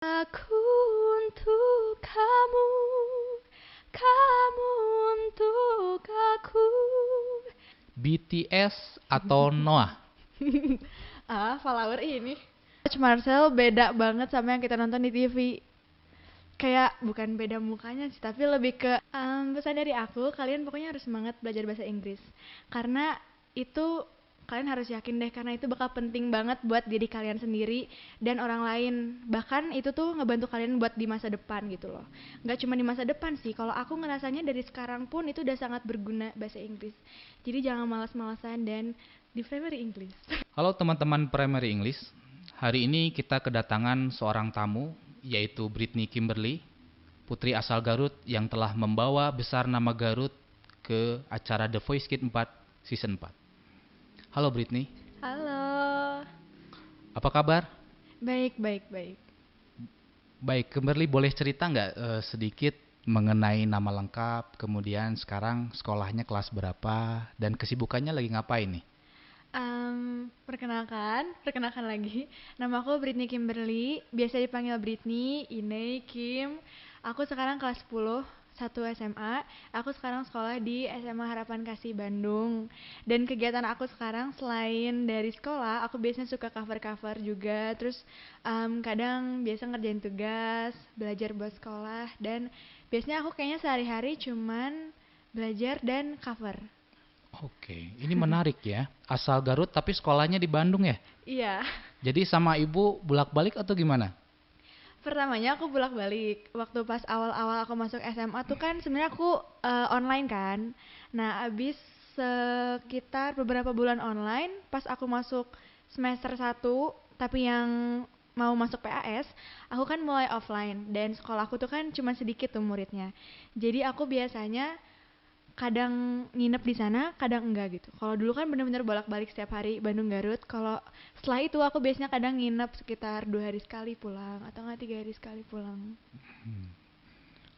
Aku untuk kamu, kamu untuk aku. BTS atau Noah? Follower ini. Coach Marcel beda banget sama yang kita nonton di TV. Kayak bukan beda mukanya sih, tapi lebih ke pesan dari aku, kalian pokoknya harus semangat belajar bahasa Inggris. Karena itu kalian harus yakin deh, karena itu bakal penting banget buat diri kalian sendiri dan orang lain. Bahkan itu tuh ngebantu kalian buat di masa depan gitu loh. Nggak cuma di masa depan sih, kalau aku ngerasanya dari sekarang pun itu udah sangat berguna bahasa Inggris. Jadi jangan malas-malasan dan di primary English. Halo teman-teman Primary English. Hari ini kita kedatangan seorang tamu, yaitu Britney Kimberly, putri asal Garut yang telah membawa besar nama Garut ke acara The Voice Kids 4 Season 4. Halo Britney, Halo. apa kabar? Baik, baik, baik. Baik, Kimberly boleh cerita nggak sedikit mengenai nama lengkap, kemudian sekarang sekolahnya kelas berapa, dan kesibukannya lagi ngapain nih? Perkenalkan lagi. Nama aku Britney Kimberly, biasa dipanggil Britney, Ine, Kim. Aku sekarang kelas 10, 1 SMA. Aku sekarang sekolah di SMA Harapan Kasih Bandung. Dan kegiatan aku sekarang selain dari sekolah, aku biasanya suka cover-cover juga. Terus kadang biasa ngerjain tugas, belajar buat sekolah. Dan biasanya aku kayaknya sehari-hari cuman belajar dan cover. Oke, ini menarik ya. Asal Garut tapi sekolahnya di Bandung ya? Iya. Jadi sama ibu bolak-balik atau gimana? Pertamanya aku bolak-balik. Waktu pas awal-awal aku masuk SMA tuh kan sebenarnya aku online kan. Nah, abis sekitar beberapa bulan online, pas aku masuk semester 1, tapi yang mau masuk PAS, aku kan mulai offline dan sekolahku tuh kan cuma sedikit tuh muridnya. Jadi aku biasanya kadang nginep di sana, kadang enggak gitu. Kalau dulu kan bener-bener bolak-balik setiap hari Bandung Garut. Kalau setelah itu aku biasanya kadang nginep sekitar 2 hari sekali pulang atau enggak 3 hari sekali pulang.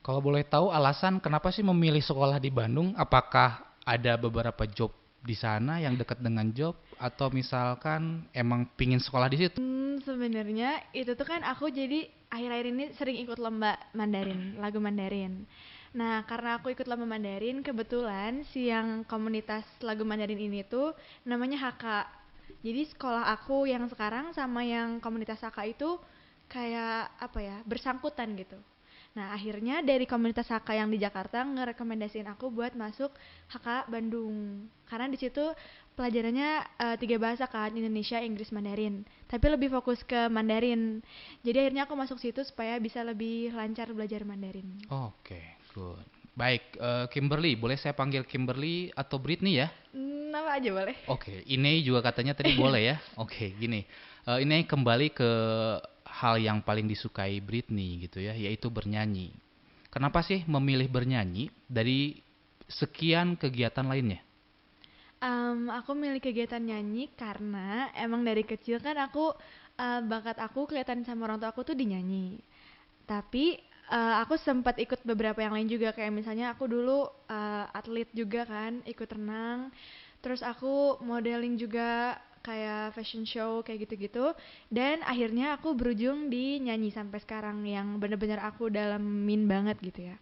Kalau boleh tahu alasan kenapa sih memilih sekolah di Bandung? Apakah ada beberapa job di sana yang dekat dengan job atau misalkan emang pingin sekolah di situ? Sebenarnya itu tuh kan aku jadi akhir-akhir ini sering ikut lomba Mandarin, lagu Mandarin. Nah, karena aku ikut lomba Mandarin, kebetulan si yang komunitas lagu Mandarin ini tuh namanya HK. Jadi sekolah aku yang sekarang sama yang komunitas HK itu kayak apa ya, bersangkutan gitu. Nah, akhirnya dari komunitas HK yang di Jakarta ngerekomendasiin aku buat masuk HK Bandung. Karena di situ pelajarannya 3 bahasa kan, Indonesia, Inggris, Mandarin. Tapi lebih fokus ke Mandarin. Jadi akhirnya aku masuk situ supaya bisa lebih lancar belajar Mandarin. Oke, good. Baik, Kimberly, boleh saya panggil Kimberly atau Britney ya? Nama aja boleh. Oke, ini juga katanya tadi boleh ya. Oke, gini. Ini kembali ke hal yang paling disukai Britney gitu ya, yaitu bernyanyi. Kenapa sih memilih bernyanyi dari sekian kegiatan lainnya? Aku milih kegiatan nyanyi karena emang dari kecil kan aku bakat aku kelihatan sama orang tua aku tuh di nyanyi. Tapi aku sempat ikut beberapa yang lain juga kayak misalnya aku dulu atlet juga kan, ikut renang. Terus aku modeling juga kayak fashion show kayak gitu-gitu dan akhirnya aku berujung di nyanyi sampai sekarang yang bener-bener aku dalamin banget gitu ya.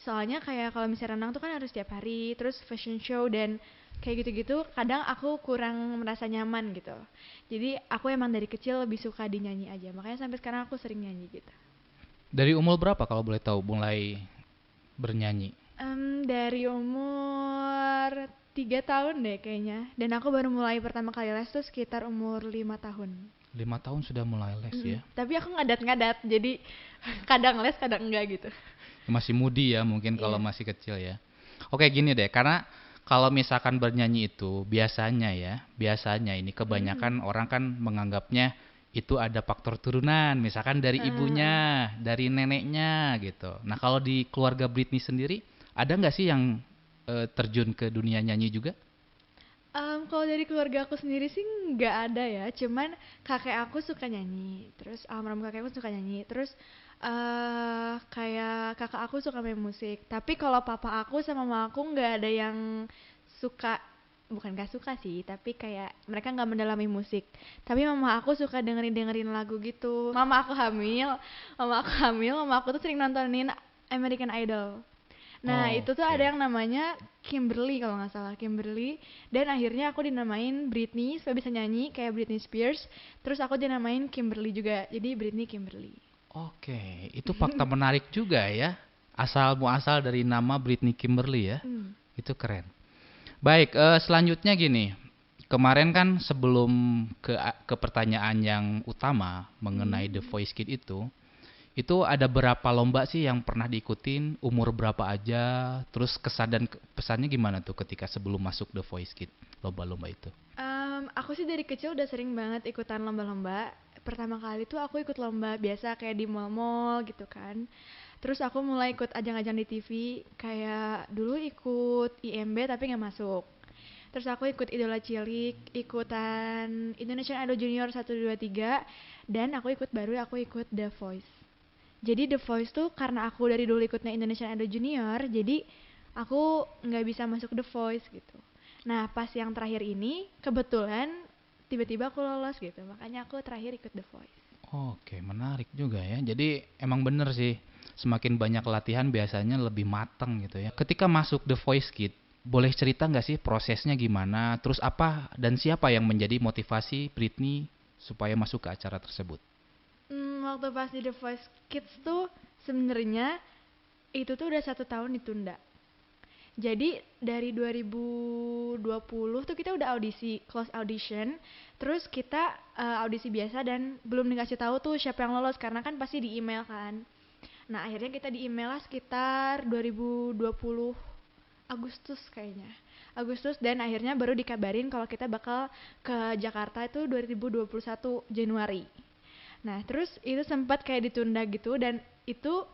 Soalnya kayak kalau misalnya renang tuh kan harus tiap hari, terus fashion show dan kayak gitu-gitu kadang aku kurang merasa nyaman gitu. Jadi aku emang dari kecil lebih suka dinyanyi aja, makanya sampai sekarang aku sering nyanyi gitu. Dari umur berapa kalau boleh tahu mulai bernyanyi? Dari umur 3 tahun deh kayaknya. Dan aku baru mulai pertama kali les tuh sekitar umur 5 tahun. 5 tahun sudah mulai les ya. Tapi aku ngadat-ngadat, jadi kadang les kadang enggak gitu. Masih mudi ya mungkin kalau Iya. masih kecil ya. Oke, gini deh, karena kalau misalkan bernyanyi itu biasanya ini Mm. kebanyakan orang kan menganggapnya itu ada faktor turunan, misalkan dari Heeh. ibunya, dari neneknya gitu. Nah, kalau di keluarga Britney sendiri, ada nggak sih yang terjun ke dunia nyanyi juga? Kalau dari keluarga aku sendiri sih nggak ada ya, cuman kakek aku suka nyanyi, terus almarhum kakek aku suka nyanyi, terus kayak kakak aku suka main musik. Tapi kalau papa aku sama mama aku nggak ada yang suka bukan gak suka sih, tapi kayak mereka nggak mendalami musik. Tapi mama aku suka dengerin lagu gitu. Mama aku tuh sering nontonin American Idol. Nah, Oh, itu tuh ada oke. yang namanya Kimberly kalau nggak salah, Kimberly. Dan akhirnya aku dinamain Britney supaya bisa nyanyi kayak Britney Spears. Terus aku dinamain Kimberly juga, jadi Britney Kimberly. Oke, itu fakta menarik juga ya. Asal muasal dari nama Britney Kimberly ya. Hmm. Itu keren. Baik, selanjutnya gini. Kemarin kan sebelum ke pertanyaan yang utama mengenai The Voice Kid itu ada berapa lomba sih yang pernah diikutin, umur berapa aja, terus kesan dan pesannya gimana tuh ketika sebelum masuk The Voice Kid, lomba-lomba itu? Aku sih dari kecil udah sering banget ikutan lomba-lomba. Pertama kali tuh aku ikut lomba biasa kayak di mall-mall gitu kan. Terus aku mulai ikut ajang-ajang di TV, kayak dulu ikut IMB tapi nggak masuk. Terus aku ikut Idola Cilik, ikutan Indonesian Idol Junior 1 2 3, dan aku ikut The Voice. Jadi The Voice tuh karena aku dari dulu ikutnya Indonesian Idol Junior, jadi aku nggak bisa masuk The Voice gitu. Nah pas yang terakhir ini kebetulan tiba-tiba aku lolos gitu, makanya aku terakhir ikut The Voice. Oke, menarik juga ya. Jadi emang bener sih, semakin banyak latihan biasanya lebih mateng gitu ya. Ketika masuk The Voice Kid, boleh cerita nggak sih prosesnya gimana? Terus apa dan siapa yang menjadi motivasi Britney supaya masuk ke acara tersebut? Waktu pas di The Voice Kids tuh sebenarnya itu tuh udah 1 tahun ditunda. Jadi dari 2020 tuh kita udah audisi, close audition, terus kita audisi biasa dan belum dikasih tahu tuh siapa yang lolos karena kan pasti di email kan. Nah akhirnya kita di email lah sekitar 2020 Agustus kayaknya. Agustus, dan akhirnya baru dikabarin kalau kita bakal ke Jakarta itu 2021 Januari. Nah terus itu sempat kayak ditunda gitu, dan itu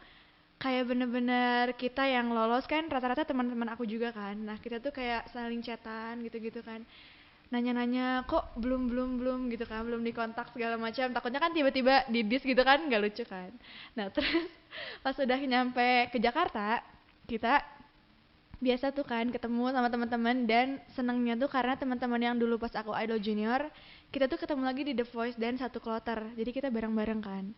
kayak bener-bener kita yang lolos kan rata-rata teman-teman aku juga kan. Nah kita tuh kayak saling chatan gitu-gitu kan, nanya-nanya kok belum belum belum gitu kan, belum dikontak segala macam, takutnya kan tiba-tiba di dis gitu kan, nggak lucu kan. Nah terus pas udah nyampe ke Jakarta, kita biasa tuh kan ketemu sama teman-teman, dan senengnya tuh karena teman-teman yang dulu pas aku Idol Junior kita tuh ketemu lagi di The Voice dan satu kloter, jadi kita bareng-bareng kan.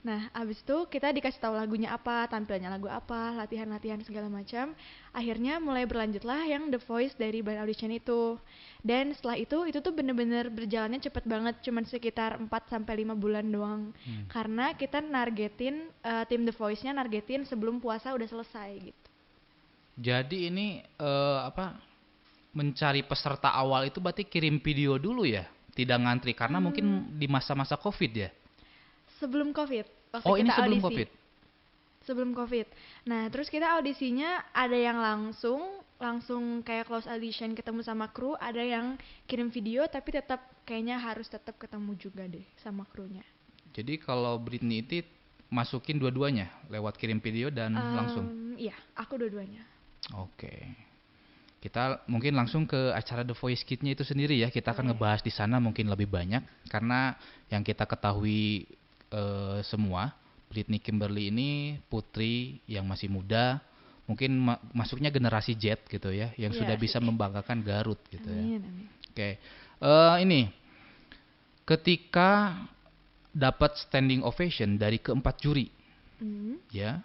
Nah abis itu kita dikasih tahu lagunya apa, tampilnya lagu apa, latihan-latihan segala macam. Akhirnya mulai berlanjutlah yang The Voice dari Blind Audition itu. Dan setelah itu tuh bener-bener berjalannya cepet banget, cuman sekitar 4 sampai 5 bulan doang. Karena kita nargetin, tim The Voice-nya nargetin sebelum puasa udah selesai gitu. Jadi ini apa, mencari peserta awal itu berarti kirim video dulu ya? Tidak ngantri karena Hmm, mungkin di masa-masa Covid ya? Sebelum COVID, waktu Oh, ini kita sebelum audisi. Covid. Sebelum COVID. Nah, terus kita audisinya ada yang langsung langsung kayak close audition ketemu sama kru, ada yang kirim video tapi tetap kayaknya harus tetap ketemu juga deh sama krunya. Jadi kalau Britney itu masukin dua-duanya lewat kirim video dan langsung. Iya, aku dua-duanya. Oke. Kita mungkin langsung ke acara The Voice Kids-nya itu sendiri ya. Kita akan Boleh. ngebahas di sana mungkin lebih banyak karena yang kita ketahui semua, Britney Kimberly ini putri yang masih muda, mungkin masuknya generasi Z gitu ya, yang sudah Iya sih. bisa membanggakan Garut gitu ya. Amin, amin. Oke. Ini ketika dapat standing ovation dari keempat juri, Hmm. ya,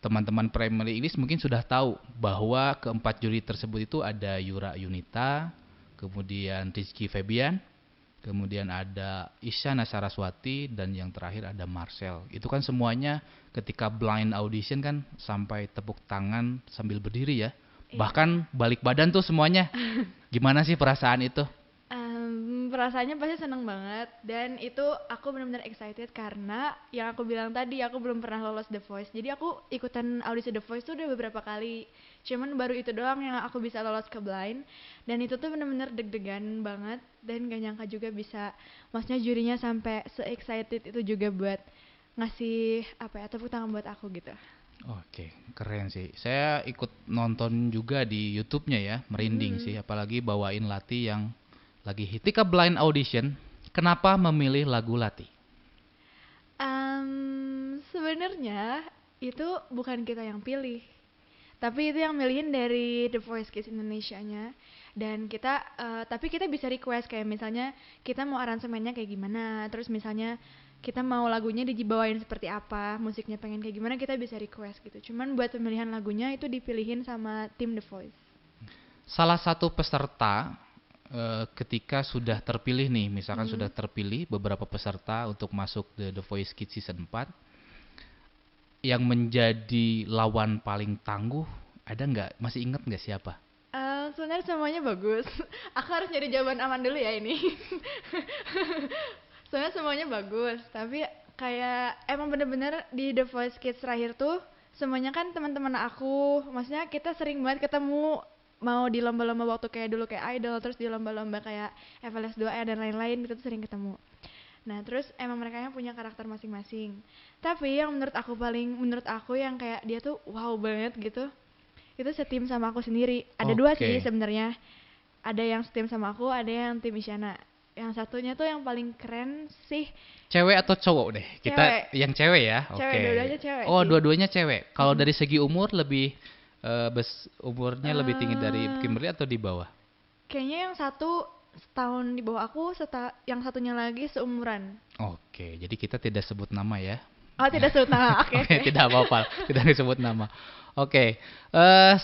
teman-teman Premier English mungkin sudah tahu bahwa keempat juri tersebut itu ada Yura Yunita, kemudian Rizky Febian, kemudian ada Isyana Saraswati, dan yang terakhir ada Marcel. Itu kan semuanya ketika blind audition kan sampai tepuk tangan sambil berdiri ya. Iya. Bahkan balik badan tuh semuanya. Gimana sih perasaan itu? Perasaannya pasti seneng banget, dan itu aku benar-benar excited karena yang aku bilang tadi aku belum pernah lolos The Voice. Jadi aku ikutan audisi The Voice tuh udah beberapa kali, cuman baru itu doang yang aku bisa lolos ke blind, dan itu tuh benar-benar deg-degan banget, dan gak nyangka juga bisa, maksudnya jurinya sampai se-excited itu juga buat ngasih apa ya, tepuk tangan buat aku gitu. Oke, keren sih. Saya ikut nonton juga di YouTube-nya ya, merinding Mm-mm. sih. Apalagi bawain Lati yang lagi hit. Ketika blind audition, kenapa memilih lagu Lati? Sebenarnya itu bukan kita yang pilih, Tapi itu yang milihin dari The Voice Kids Indonesia-nya. Dan kita, tapi kita bisa request kayak misalnya kita mau aransemennya kayak gimana. Terus misalnya kita mau lagunya dibawain seperti apa, musiknya pengen kayak gimana, kita bisa request gitu. Cuman buat pemilihan lagunya itu dipilihin sama tim The Voice. Salah satu peserta ketika sudah terpilih nih, misalkan sudah terpilih beberapa peserta untuk masuk The Voice Kids Season 4, yang menjadi lawan paling tangguh ada nggak? Masih inget nggak siapa? Sebenarnya semuanya bagus. Aku harus nyari jawaban aman dulu ya ini. Soalnya semuanya bagus, tapi kayak emang bener-bener di The Voice Kids terakhir tuh semuanya kan teman-teman aku, maksudnya kita sering banget ketemu, mau di lomba-lomba waktu kayak dulu kayak Idol, terus di lomba-lomba kayak FLS 2E dan lain-lain, kita tuh sering ketemu. Nah terus emang mereka punya karakter masing-masing. Tapi yang menurut aku yang kayak dia tuh wow banget gitu, itu setim sama aku sendiri. Ada dua sih sebenarnya. Ada yang setim sama aku, ada yang tim Isyana. Yang satunya tuh yang paling keren sih. Cewek atau cowok deh? Kita Cewek. yang cewek ya. Cewek, dua-duanya cewek Oh, sih. dua-duanya cewek. Kalau dari segi umur lebih umurnya lebih tinggi dari Kimberly atau di bawah? Kayaknya yang satu setahun di bawah aku, yang satunya lagi seumuran. Oke, jadi kita tidak sebut nama ya. Oh, tidak sebut nama. Oke. Oke, tidak apa-apa. Tidak disebut nama. Oke,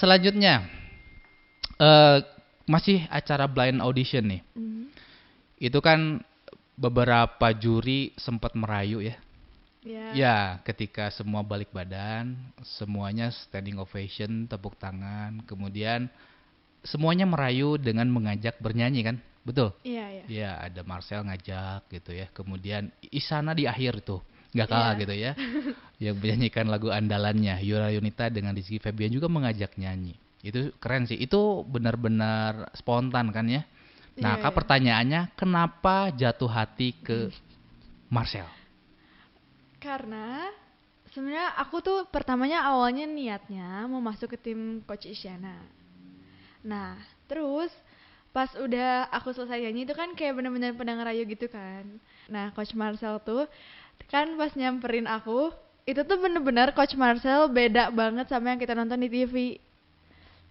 selanjutnya masih acara blind audition nih. Itu kan beberapa juri sempat merayu ya. Ya, ketika semua balik badan, semuanya standing ovation, tepuk tangan, kemudian semuanya merayu dengan mengajak bernyanyi kan, betul? Iya. Ya, ada Marcel ngajak gitu ya, kemudian Isyana di akhir tuh, nggak kalah gitu ya, yang menyanyikan lagu andalannya, Yura Yunita dengan Rizky Febian juga mengajak nyanyi. Itu keren sih, itu benar-benar spontan kan ya. Nah, pertanyaannya, kenapa jatuh hati ke Marcel? Karena sebenarnya aku tuh pertamanya awalnya niatnya mau masuk ke tim Coach Isyana. Nah, terus pas udah aku selesai nyanyi itu kan kayak bener-bener pada ngerayu gitu kan. Nah, Coach Marcel tuh kan pas nyamperin aku, itu tuh bener-bener Coach Marcel beda banget sama yang kita nonton di TV.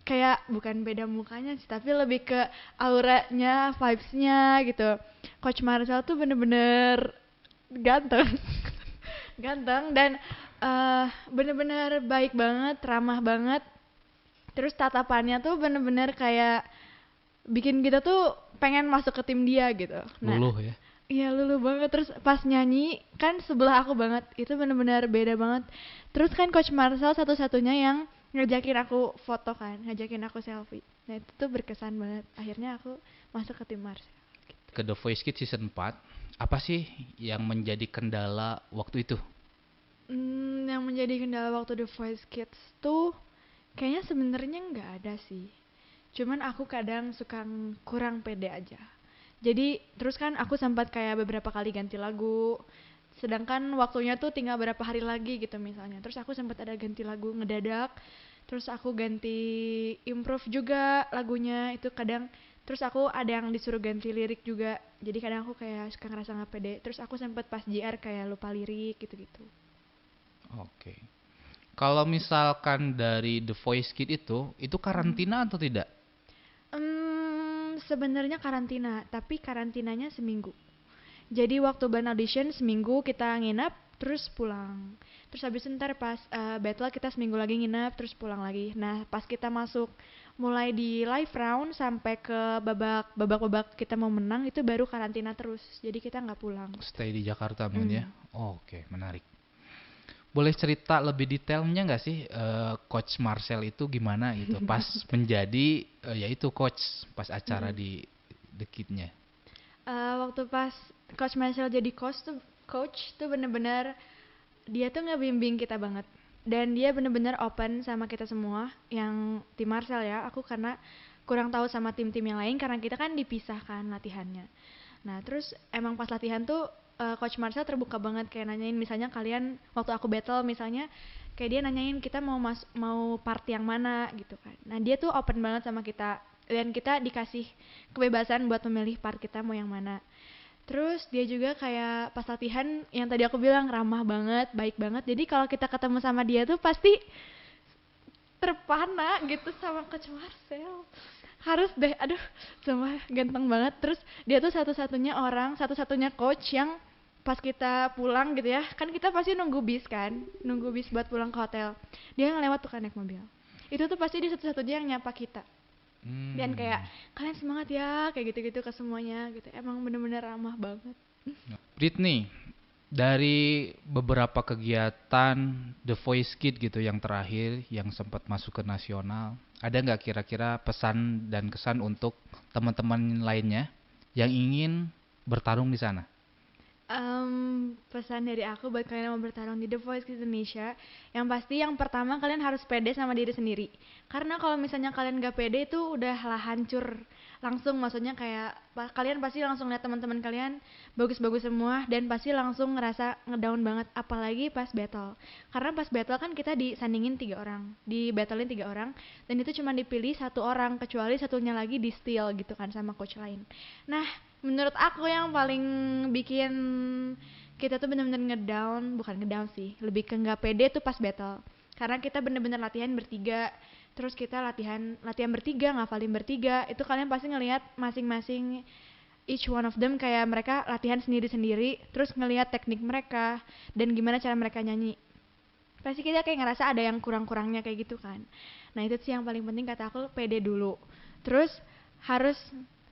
Kayak bukan beda mukanya sih, tapi lebih ke auranya, vibes-nya gitu. Coach Marcel tuh bener-bener ganteng. Ganteng dan bener-bener baik banget, ramah banget. Terus tatapannya tuh bener-bener kayak bikin kita tuh pengen masuk ke tim dia gitu. Luluh ya? Iya, luluh banget. Terus pas nyanyi kan sebelah aku banget, itu bener-bener beda banget. Terus kan Coach Marcel satu-satunya yang ngajakin aku foto kan, ngajakin aku selfie. Nah itu tuh berkesan banget. Akhirnya aku masuk ke tim Marcel. Ke The Voice Kids Season 4, apa sih yang menjadi kendala waktu itu? Yang menjadi kendala waktu The Voice Kids tuh kayaknya sebenarnya nggak ada sih. Cuman aku kadang suka kurang pede aja. Jadi terus kan aku sempat kayak beberapa kali ganti lagu. Sedangkan waktunya tuh tinggal berapa hari lagi gitu misalnya. Terus aku sempat ada ganti lagu ngedadak. Terus aku ganti improve juga lagunya itu kadang. Terus aku ada yang disuruh ganti lirik juga. Jadi kadang aku kayak suka ngerasa gak pede. Terus aku sempat pas JR kayak lupa lirik gitu-gitu. Oke. Kalau misalkan dari The Voice Kids itu karantina atau tidak? Sebenarnya karantina, tapi karantinanya seminggu. Jadi waktu blind audition seminggu kita nginap, terus pulang. Terus habis ntar pas battle kita seminggu lagi nginap, terus pulang lagi. Nah pas kita masuk mulai di live round sampai ke babak kita mau menang itu baru karantina terus. Jadi kita nggak pulang. Stay di Jakarta mungkin ya? Oke, menarik. Boleh cerita lebih detailnya nggak sih Coach Marcel itu gimana gitu pas menjadi yaitu coach pas acara di The Kid-nya? Waktu pas Coach Marcel jadi coach tuh bener-bener dia tuh ngebimbing kita banget dan dia bener-bener open sama kita semua yang tim Marcel ya. Aku karena kurang tahu sama tim-tim yang lain karena kita kan dipisahkan latihannya. Nah terus emang pas latihan tuh Coach Marcel terbuka banget kayak nanyain misalnya kalian waktu aku battle misalnya kayak dia nanyain kita mau part yang mana gitu kan. Nah dia tuh open banget sama kita dan kita dikasih kebebasan buat memilih part kita mau yang mana. Terus dia juga kayak pas latihan yang tadi aku bilang ramah banget, baik banget. Jadi kalau kita ketemu sama dia tuh pasti terpana gitu sama Coach Marcel. Harus deh, aduh, sumpah ganteng banget. Terus dia tuh satu-satunya orang, satu-satunya coach yang pas kita pulang gitu ya, kan kita pasti nunggu bis kan, nunggu bis buat pulang ke hotel. Dia ngelewat tuh kan naik mobil. Itu tuh pasti dia satu-satunya yang nyapa kita. Dan kayak Hmm. kalian semangat ya, kayak gitu-gitu ke semuanya gitu. Emang bener-bener ramah banget. Britney, dari beberapa kegiatan The Voice Kids gitu yang terakhir yang sempat masuk ke nasional, ada nggak kira-kira pesan dan kesan untuk teman-teman lainnya yang ingin bertarung di sana? Pesan dari aku buat kalian yang mau bertarung di The Voice Kids Indonesia, yang pasti yang pertama kalian harus pede sama diri sendiri. Karena kalau misalnya kalian gak pede itu udahlah hancur langsung, maksudnya kayak kalian pasti langsung lihat teman-teman kalian bagus-bagus semua dan pasti langsung ngerasa ngedown banget, apalagi pas battle. Karena pas battle kan kita disandingin 3 orang, di battlein 3 orang, dan itu cuma dipilih 1 orang, kecuali satunya lagi di steal gitu kan sama coach lain. Nah, menurut aku yang paling bikin kita tuh bener-bener ngedown, bukan ngedown sih, lebih ke nggak pede tuh pas battle. Karena kita bener-bener latihan bertiga, terus kita latihan latihan bertiga, ngafalin bertiga. Itu kalian pasti ngelihat masing-masing each one of them kayak mereka latihan sendiri-sendiri, terus ngelihat teknik mereka dan gimana cara mereka nyanyi. Pasti kita kayak ngerasa ada yang kurang-kurangnya kayak gitu kan. Nah itu sih yang paling penting kata aku, pede dulu. Terus harus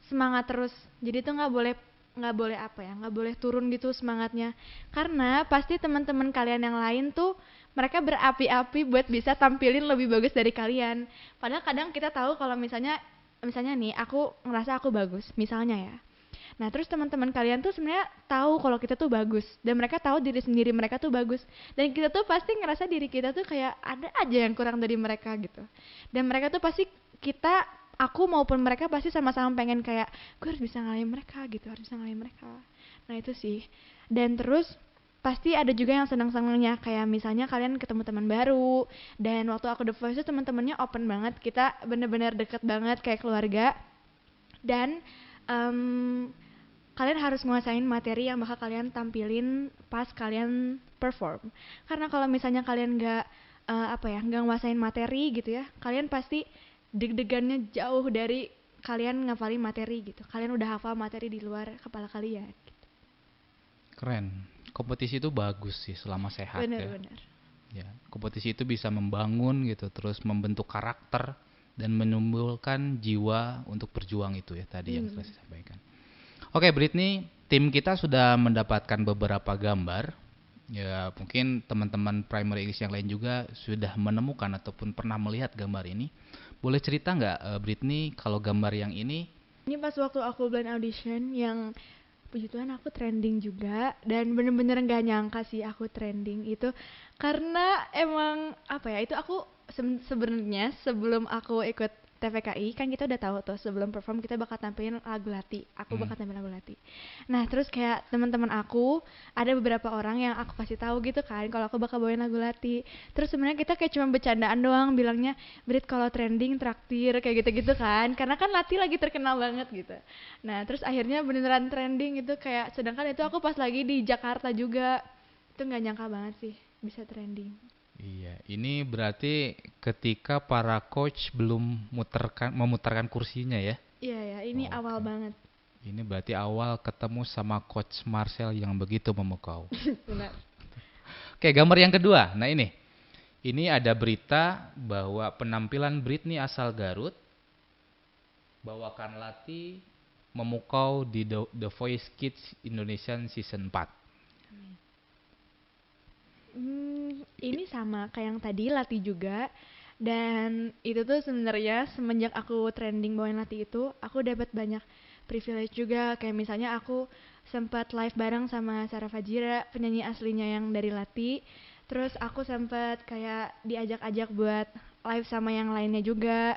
semangat terus. Jadi tuh nggak boleh apa ya, nggak boleh turun gitu semangatnya. Karena pasti teman-teman kalian yang lain tuh mereka berapi-api buat bisa tampilin lebih bagus dari kalian. Padahal kadang kita tahu kalau misalnya nih aku ngerasa aku bagus, misalnya ya. Nah, terus teman-teman kalian tuh sebenarnya tahu kalau kita tuh bagus dan mereka tahu diri sendiri mereka tuh bagus. Dan kita tuh pasti ngerasa diri kita tuh kayak ada aja yang kurang dari mereka gitu. Dan mereka tuh pasti kita aku maupun mereka pasti sama-sama pengen kayak gue harus bisa ngalahin mereka gitu, harus bisa ngalahin mereka. Nah, itu sih. Dan terus pasti ada juga yang senang-senangnya kayak misalnya kalian ketemu teman baru dan waktu aku The Voice itu teman-temannya open banget, kita bener-bener deket banget kayak keluarga. Dan em, kalian harus nguasain materi yang bakal kalian tampilin pas kalian perform. Karena kalau misalnya kalian nggak nguasain materi gitu ya, kalian pasti deg-degannya jauh dari kalian ngafalin materi gitu. Kalian udah hafal materi di luar kepala kalian. Keren. Kompetisi itu bagus sih selama sehat ya. Bener-bener. Ya, kompetisi itu bisa membangun gitu, terus membentuk karakter dan menumbuhkan jiwa untuk berjuang itu ya tadi yang sudah saya sampaikan. Oke, Britney, tim kita sudah mendapatkan beberapa gambar. Ya, mungkin teman-teman primary English yang lain juga sudah menemukan ataupun pernah melihat gambar ini. Boleh cerita nggak, Britney, kalau gambar yang ini? Ini pas waktu aku blind audition yang puji Tuhan aku trending juga, dan bener-bener nggak nyangka sih aku trending itu karena emang apa ya, itu aku sebenarnya sebelum aku ikut TVKI kan kita udah tahu tuh sebelum perform kita bakal tampilin lagu Lati, aku Hmm. bakal tampilin lagu Lati. Nah terus kayak teman-teman aku ada beberapa orang yang aku kasih tahu gitu kan kalau aku bakal bawain lagu Lati. Terus sebenarnya kita kayak cuma bercandaan doang bilangnya Brit kalau trending traktir kayak gitu-gitu kan, karena kan Lati lagi terkenal banget gitu. Nah terus akhirnya beneran trending itu, kayak sedangkan itu aku pas lagi di Jakarta juga, itu nggak nyangka banget sih bisa trending. Iya, ini berarti ketika para coach belum memutarkan kursinya ya. Iya ya, ini awal Oke. banget. Ini berarti awal ketemu sama coach Marcel yang begitu memukau. Benar. Oke, gambar yang kedua. Nah ini. Ini ada berita bahwa penampilan Britney asal Garut bawakan Lati memukau di The Voice Kids Indonesian Season 4. Ini sama kayak yang tadi Lati juga. Dan itu tuh sebenarnya semenjak aku trending bawain Lati itu, aku dapat banyak privilege juga. Kayak misalnya aku sempat live bareng sama Sarah Fajira, penyanyi aslinya yang dari Lati. Terus aku sempat kayak diajak-ajak buat live sama yang lainnya juga.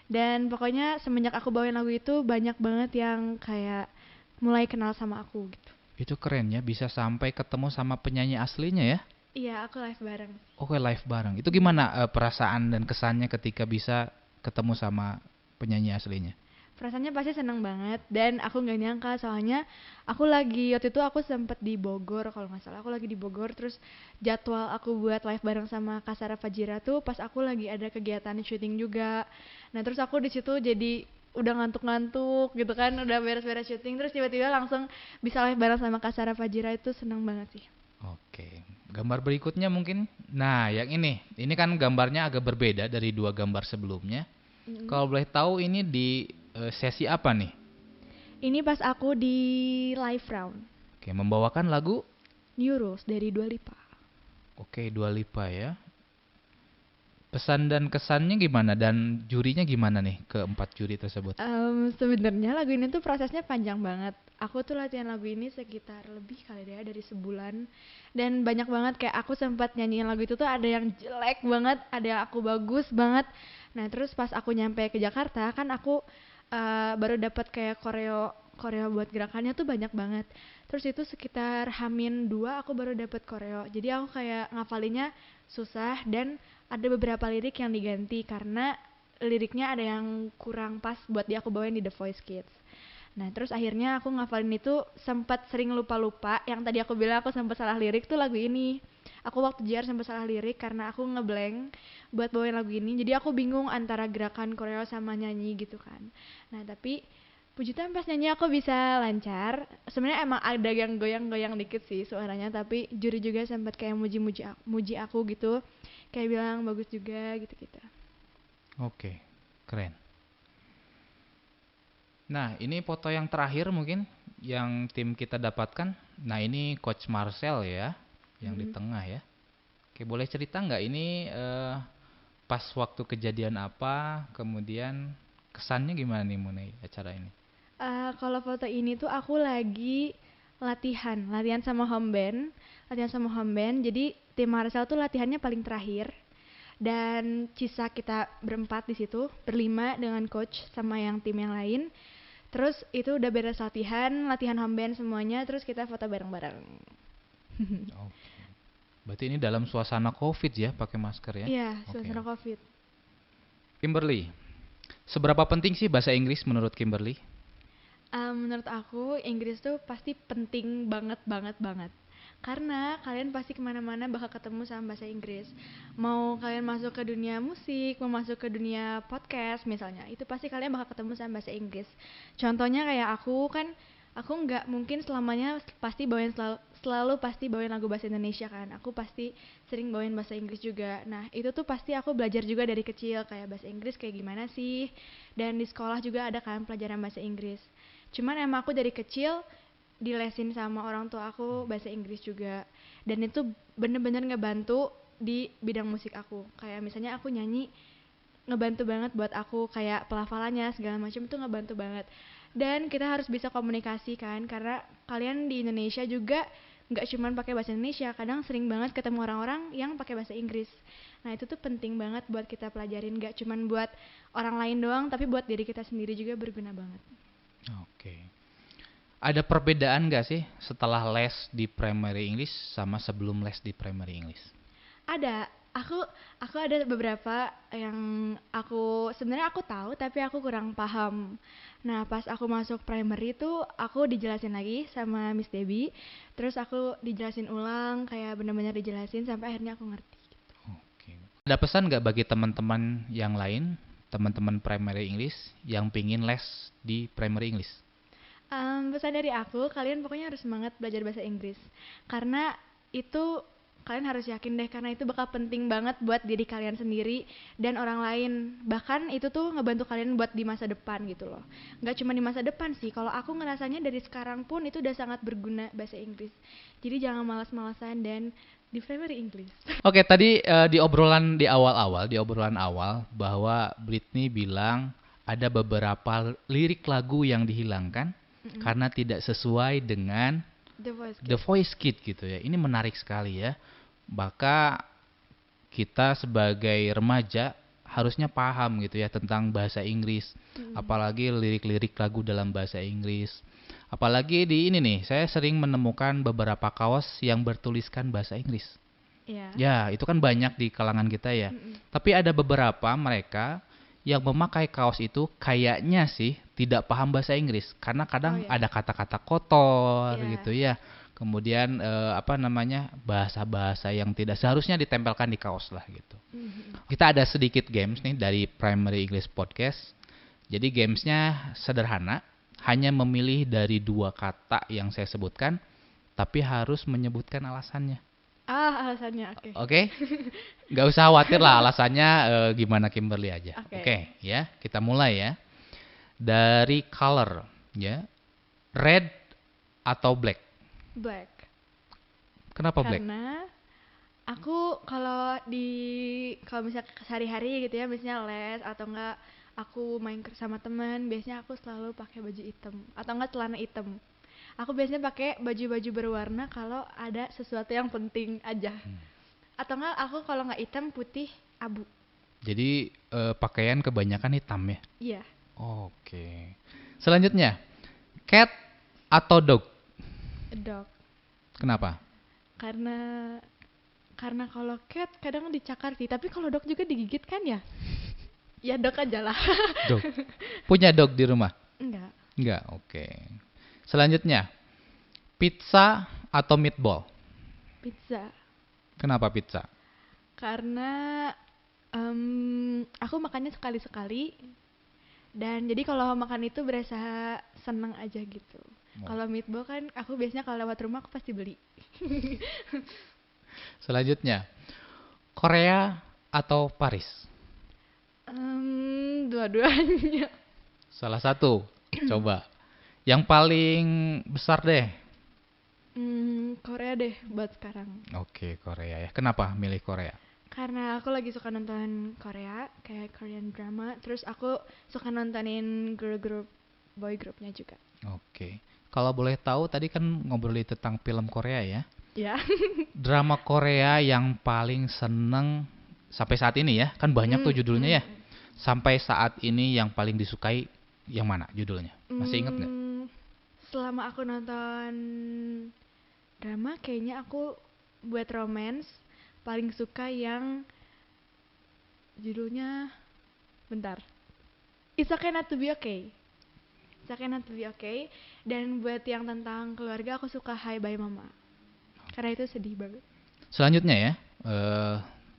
Dan pokoknya semenjak aku bawain lagu itu banyak banget yang kayak mulai kenal sama aku gitu. Itu keren ya, bisa sampai ketemu sama penyanyi aslinya ya. Iya, aku live bareng. Oke, live bareng. Itu gimana perasaan dan kesannya ketika bisa ketemu sama penyanyi aslinya? perasaannya pasti seneng banget dan aku nggak nyangka soalnya aku lagi waktu itu aku sempet di Bogor kalau nggak salah, aku lagi di Bogor terus jadwal aku buat live bareng sama Kasara Fajira tuh pas aku lagi ada kegiatan syuting juga. Nah terus aku di situ jadi udah ngantuk-ngantuk gitu kan, udah beres-beres syuting terus tiba-tiba langsung bisa live bareng sama Kasara Fajira, itu seneng banget sih. Oke, gambar berikutnya mungkin. Nah, yang ini kan gambarnya agak berbeda dari dua gambar sebelumnya. Mm. Kalau boleh tahu ini di sesi apa nih? Ini pas aku di live round Oke, membawakan lagu. New Rules dari Dua Lipa. Oke, Dua Lipa ya. Pesan dan kesannya gimana dan jurinya gimana nih keempat juri tersebut? Sebenarnya lagu ini tuh prosesnya panjang banget. Aku tuh latihan lagu ini sekitar lebih kali ya dari sebulan dan banyak banget kayak aku sempat nyanyiin lagu itu tuh ada yang jelek banget, ada yang aku bagus banget. Nah terus pas aku nyampe ke Jakarta kan aku baru dapat kayak koreo koreo buat gerakannya tuh banyak banget. Terus itu sekitar H-2 aku baru dapat koreo. Jadi aku kayak ngafalinnya susah dan ada beberapa lirik yang diganti karena liriknya ada yang kurang pas buat aku bawain di The Voice Kids. Nah terus akhirnya aku ngafalin itu sempat sering lupa-lupa. Yang tadi aku bilang aku sempat salah lirik tuh lagu ini. Aku waktu JR sempat salah lirik karena aku ngeblank buat bawain lagu ini. Jadi aku bingung antara gerakan koreo sama nyanyi gitu kan. Nah tapi puji Tuhan pas nyanyi aku bisa lancar. Sebenarnya emang ada yang goyang-goyang dikit sih suaranya, tapi juri juga sempat kayak muji aku gitu. Kayak bilang bagus juga gitu-gitu. Oke, keren. Nah, ini foto yang terakhir mungkin yang tim kita dapatkan. Nah, ini Coach Marcel ya, yang di tengah ya. Oke, boleh cerita nggak ini pas waktu kejadian apa, kemudian kesannya gimana nih mengenai acara ini? Kalau foto ini tuh aku lagi latihan sama home band. Jadi tim Marcel tuh latihannya paling terakhir dan sisa kita berempat di situ, berlima dengan coach sama yang tim yang lain. Terus itu udah beres latihan home band semuanya, terus kita foto bareng-bareng. Oke. Berarti ini dalam suasana COVID ya, pakai masker ya? Iya, Oke. suasana COVID. Kimberly, seberapa penting sih bahasa Inggris menurut Kimberly? Menurut aku Inggris tuh pasti penting banget. Karena kalian pasti kemana-mana bakal ketemu sama bahasa Inggris. Mau kalian masuk ke dunia musik, mau masuk ke dunia podcast misalnya, itu pasti kalian bakal ketemu sama bahasa Inggris. Contohnya kayak aku kan, aku nggak mungkin selamanya pasti bawain selalu pasti bawain lagu bahasa Indonesia kan. Aku pasti sering bawain bahasa Inggris juga. Nah itu tuh pasti aku belajar juga dari kecil kayak bahasa Inggris kayak gimana sih. Dan di sekolah juga ada kan pelajaran bahasa Inggris. Cuman emang aku dari kecil dilesin sama orang tua aku bahasa Inggris juga, dan itu bener-bener ngebantu di bidang musik aku. Kayak misalnya aku nyanyi ngebantu banget buat aku kayak pelafalannya segala macam itu ngebantu banget. Dan kita harus bisa komunikasi kan, karena kalian di Indonesia juga nggak cuman pakai bahasa Indonesia, kadang sering banget ketemu orang-orang yang pakai bahasa Inggris. Nah itu tuh penting banget buat kita pelajarin, nggak cuman buat orang lain doang tapi buat diri kita sendiri juga berguna banget. Oke. Ada perbedaan nggak sih setelah les di primary English sama sebelum les di primary English? Ada, aku ada beberapa yang aku sebenarnya aku tahu tapi aku kurang paham. Nah, pas aku masuk primary itu aku dijelasin lagi sama Miss Debbie, terus aku dijelasin ulang kayak benar-benar dijelasin sampai akhirnya aku ngerti. Oke. Ada pesan nggak bagi teman-teman yang lain, teman-teman primary English yang pingin les di primary English? Pesan dari aku, kalian pokoknya harus semangat belajar bahasa Inggris. Karena itu kalian harus yakin deh, karena itu bakal penting banget buat diri kalian sendiri dan orang lain. Bahkan itu tuh ngebantu kalian buat di masa depan gitu loh. Nggak cuma di masa depan sih, kalau aku ngerasanya dari sekarang pun itu udah sangat berguna bahasa Inggris. Jadi jangan malas-malasan dan di primary English. Oke, tadi di obrolan awal bahwa Britney bilang ada beberapa lirik lagu yang dihilangkan karena tidak sesuai dengan The Voice Kids gitu ya. Ini menarik sekali ya. Maka kita sebagai remaja harusnya paham gitu ya tentang bahasa Inggris. Apalagi lirik-lirik lagu dalam bahasa Inggris. Apalagi di ini nih, saya sering menemukan beberapa kaos yang bertuliskan bahasa Inggris. Yeah. Ya, itu kan banyak di kalangan kita ya. Tapi ada beberapa mereka yang memakai kaos itu kayaknya sih tidak paham bahasa Inggris karena Oh kadang ya. ada kata-kata kotor Iya. gitu ya. Kemudian bahasa-bahasa yang tidak seharusnya ditempelkan di kaos lah gitu. Mhm. Kita ada sedikit games nih dari Primary English Podcast. Jadi gamesnya sederhana, hanya memilih dari 2 kata yang saya sebutkan, tapi harus menyebutkan alasannya. Alasannya oke. Oke? Nggak usah khawatir lah alasannya gimana Kimberly aja. Oke. Oke, ya. Kita mulai ya. Dari color, ya. Red atau black? Black. Kenapa black? Karena aku kalau misalnya sehari-hari gitu ya, misalnya les atau enggak aku main sama teman, biasanya aku selalu pakai baju hitam atau enggak celana hitam. Aku biasanya pakai baju-baju berwarna kalau ada sesuatu yang penting aja. Atau enggak aku kalau enggak hitam, putih, abu. Jadi pakaian kebanyakan hitam ya? Iya, Oke. Selanjutnya, cat atau dog? dog. Kenapa? Karena kalau cat kadang dicakar sih, tapi kalau dog juga digigit kan ya? Ya dog aja lah. Dog. Punya dog di rumah? Enggak, Enggak, oke. Selanjutnya, pizza atau meatball? pizza. Kenapa pizza? Karena aku makannya sekali-sekali dan jadi kalau makan itu berasa seneng aja gitu. Kalau meatball kan aku biasanya kalau lewat rumah aku pasti beli. Selanjutnya, Korea atau Paris? Dua-duanya. Salah satu, coba. Yang paling besar deh. Korea deh buat sekarang. Oke, Korea ya. Kenapa milih Korea? Karena aku lagi suka nonton Korea, kayak Korean drama. Terus aku suka nontonin girl group, boy groupnya juga. Oke. Kalau boleh tahu, tadi kan ngobrolin tentang film Korea ya. Ya. Drama Korea yang paling seneng sampai saat ini ya. Kan banyak tuh judulnya ya. Sampai saat ini yang paling disukai yang mana judulnya? Masih inget nggak? Selama aku nonton drama, kayaknya aku buat romance paling suka yang judulnya bentar. It's Okay Not to Be Okay. It's Okay Not to Be Okay. Dan buat yang tentang keluarga aku suka Hi Bye Mama. Karena itu sedih banget. Selanjutnya ya,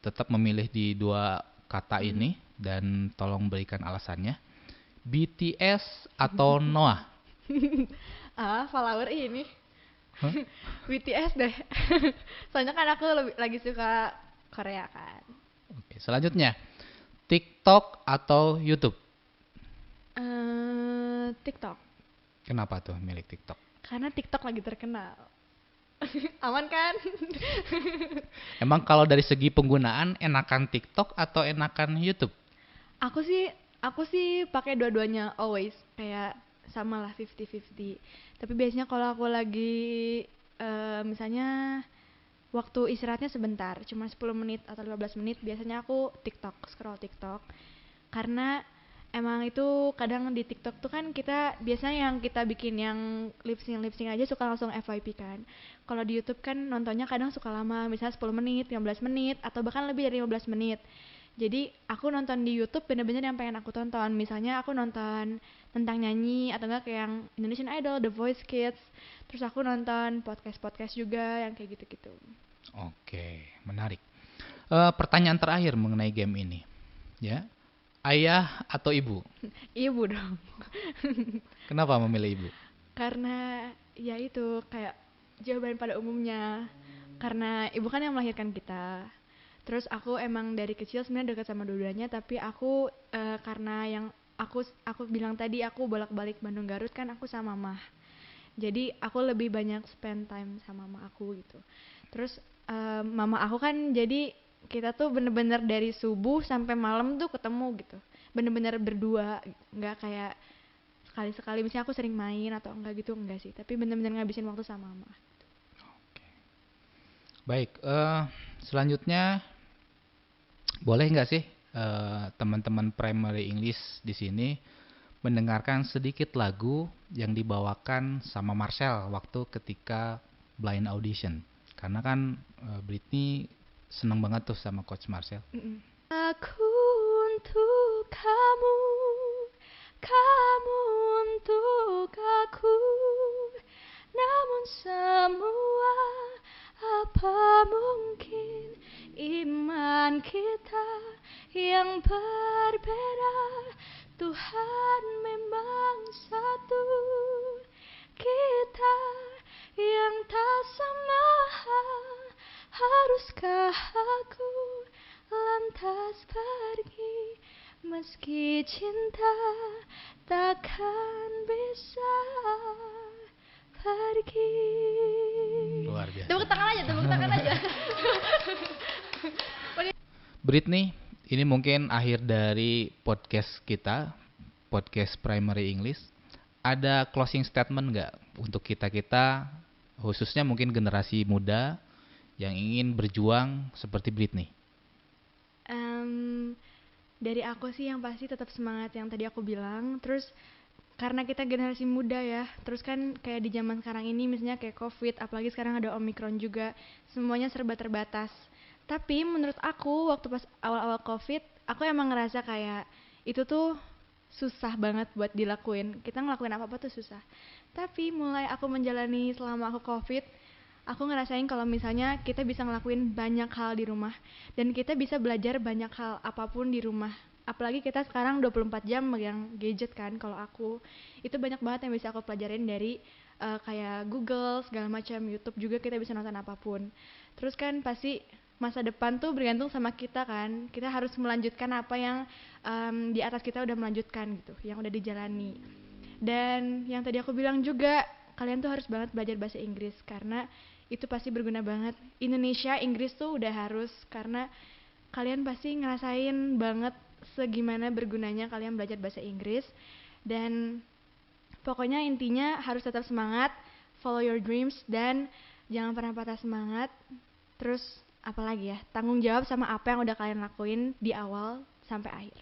tetap memilih di 2 kata ini dan tolong berikan alasannya. BTS atau Noah? Follower ini. Hah? BTS deh. Soalnya kan aku lagi suka Korea kan. Oke, selanjutnya TikTok atau YouTube? TikTok. Kenapa tuh milik TikTok? Karena TikTok lagi terkenal. Aman kan? Emang kalau dari segi penggunaan enakan TikTok atau enakan YouTube? Aku sih pakai dua-duanya always, kayak sama lah 50-50. Tapi biasanya kalau aku lagi misalnya waktu istirahatnya sebentar, cuma 10 menit atau 15 menit, biasanya aku scroll TikTok. Karena emang itu kadang di TikTok tuh kan kita biasanya yang kita bikin yang lip sync aja suka langsung FYP kan. Kalau di YouTube kan nontonnya kadang suka lama, misalnya 10 menit, 15 menit atau bahkan lebih dari 15 menit. Jadi aku nonton di YouTube bener-bener yang pengen aku tonton. Misalnya aku nonton tentang nyanyi atau enggak kayak yang Indonesian Idol, The Voice Kids. Terus aku nonton podcast juga yang kayak gitu-gitu. Oke, menarik. Pertanyaan terakhir mengenai game ini, ya, ayah atau ibu? Ibu dong. Kenapa memilih ibu? Karena ya itu kayak jawaban pada umumnya. Karena ibu kan yang melahirkan kita. Terus aku emang dari kecil sebenarnya dekat sama dua-duanya, tapi aku karena yang aku bilang tadi aku bolak-balik Bandung Garut kan aku sama mama. Jadi aku lebih banyak spend time sama mama aku gitu. Terus mama aku kan jadi kita tuh bener-bener dari subuh sampai malam tuh ketemu gitu. Bener-bener berdua, nggak kayak sekali-sekali misalnya aku sering main atau enggak gitu, enggak sih. Tapi bener-bener ngabisin waktu sama mama. Baik, selanjutnya boleh nggak sih teman-teman Primary English di sini mendengarkan sedikit lagu yang dibawakan sama Marcel waktu ketika blind audition? Karena kan Britney seneng banget tuh sama Coach Marcel. Aku untuk kamu, kamu untuk aku. Namun semua apa mungkin iman kita yang berbeda, Tuhan memang satu. Kita yang tak sama, haruskah aku lantas pergi, meski cinta takkan bisa pergi. Luar biasa. Tepuk tangan aja, tepuk tangan aja. Britney, ini mungkin akhir dari podcast kita, podcast Primary English. Ada closing statement nggak untuk kita-kita, khususnya mungkin generasi muda yang ingin berjuang seperti Britney? Dari aku sih yang pasti tetap semangat yang tadi aku bilang. Terus karena kita generasi muda ya, terus kan kayak di zaman sekarang ini misalnya kayak COVID, apalagi sekarang ada Omicron juga, semuanya serba terbatas. Tapi menurut aku waktu pas awal-awal COVID, aku emang ngerasa kayak itu tuh susah banget buat dilakuin. Kita ngelakuin apa-apa tuh susah. Tapi mulai aku menjalani selama aku COVID, aku ngerasain kalau misalnya kita bisa ngelakuin banyak hal di rumah dan kita bisa belajar banyak hal apapun di rumah. Apalagi kita sekarang 24 jam megang gadget kan. Kalau aku itu banyak banget yang bisa aku pelajarin dari kayak Google segala macam, YouTube juga kita bisa nonton apapun. Terus kan pasti masa depan tuh bergantung sama kita kan. Kita harus melanjutkan apa yang di atas kita udah melanjutkan gitu, yang udah dijalani. Dan yang tadi aku bilang juga, kalian tuh harus banget belajar bahasa Inggris karena itu pasti berguna banget. Indonesia, Inggris tuh udah harus, karena kalian pasti ngerasain banget segimana bergunanya kalian belajar bahasa Inggris. Dan pokoknya intinya harus tetap semangat, follow your dreams, dan jangan pernah patah semangat. Terus apalagi ya, tanggung jawab sama apa yang udah kalian lakuin di awal sampai akhir.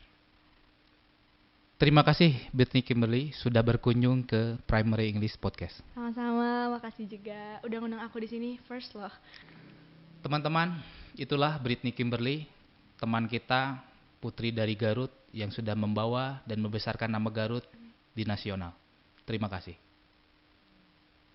Terima kasih Britney Kimberly sudah berkunjung ke Primary English Podcast. Sama-sama, makasih juga udah ngundang aku di sini, first loh. Teman-teman, itulah Britney Kimberly, teman kita, putri dari Garut yang sudah membawa dan membesarkan nama Garut di nasional. Terima kasih.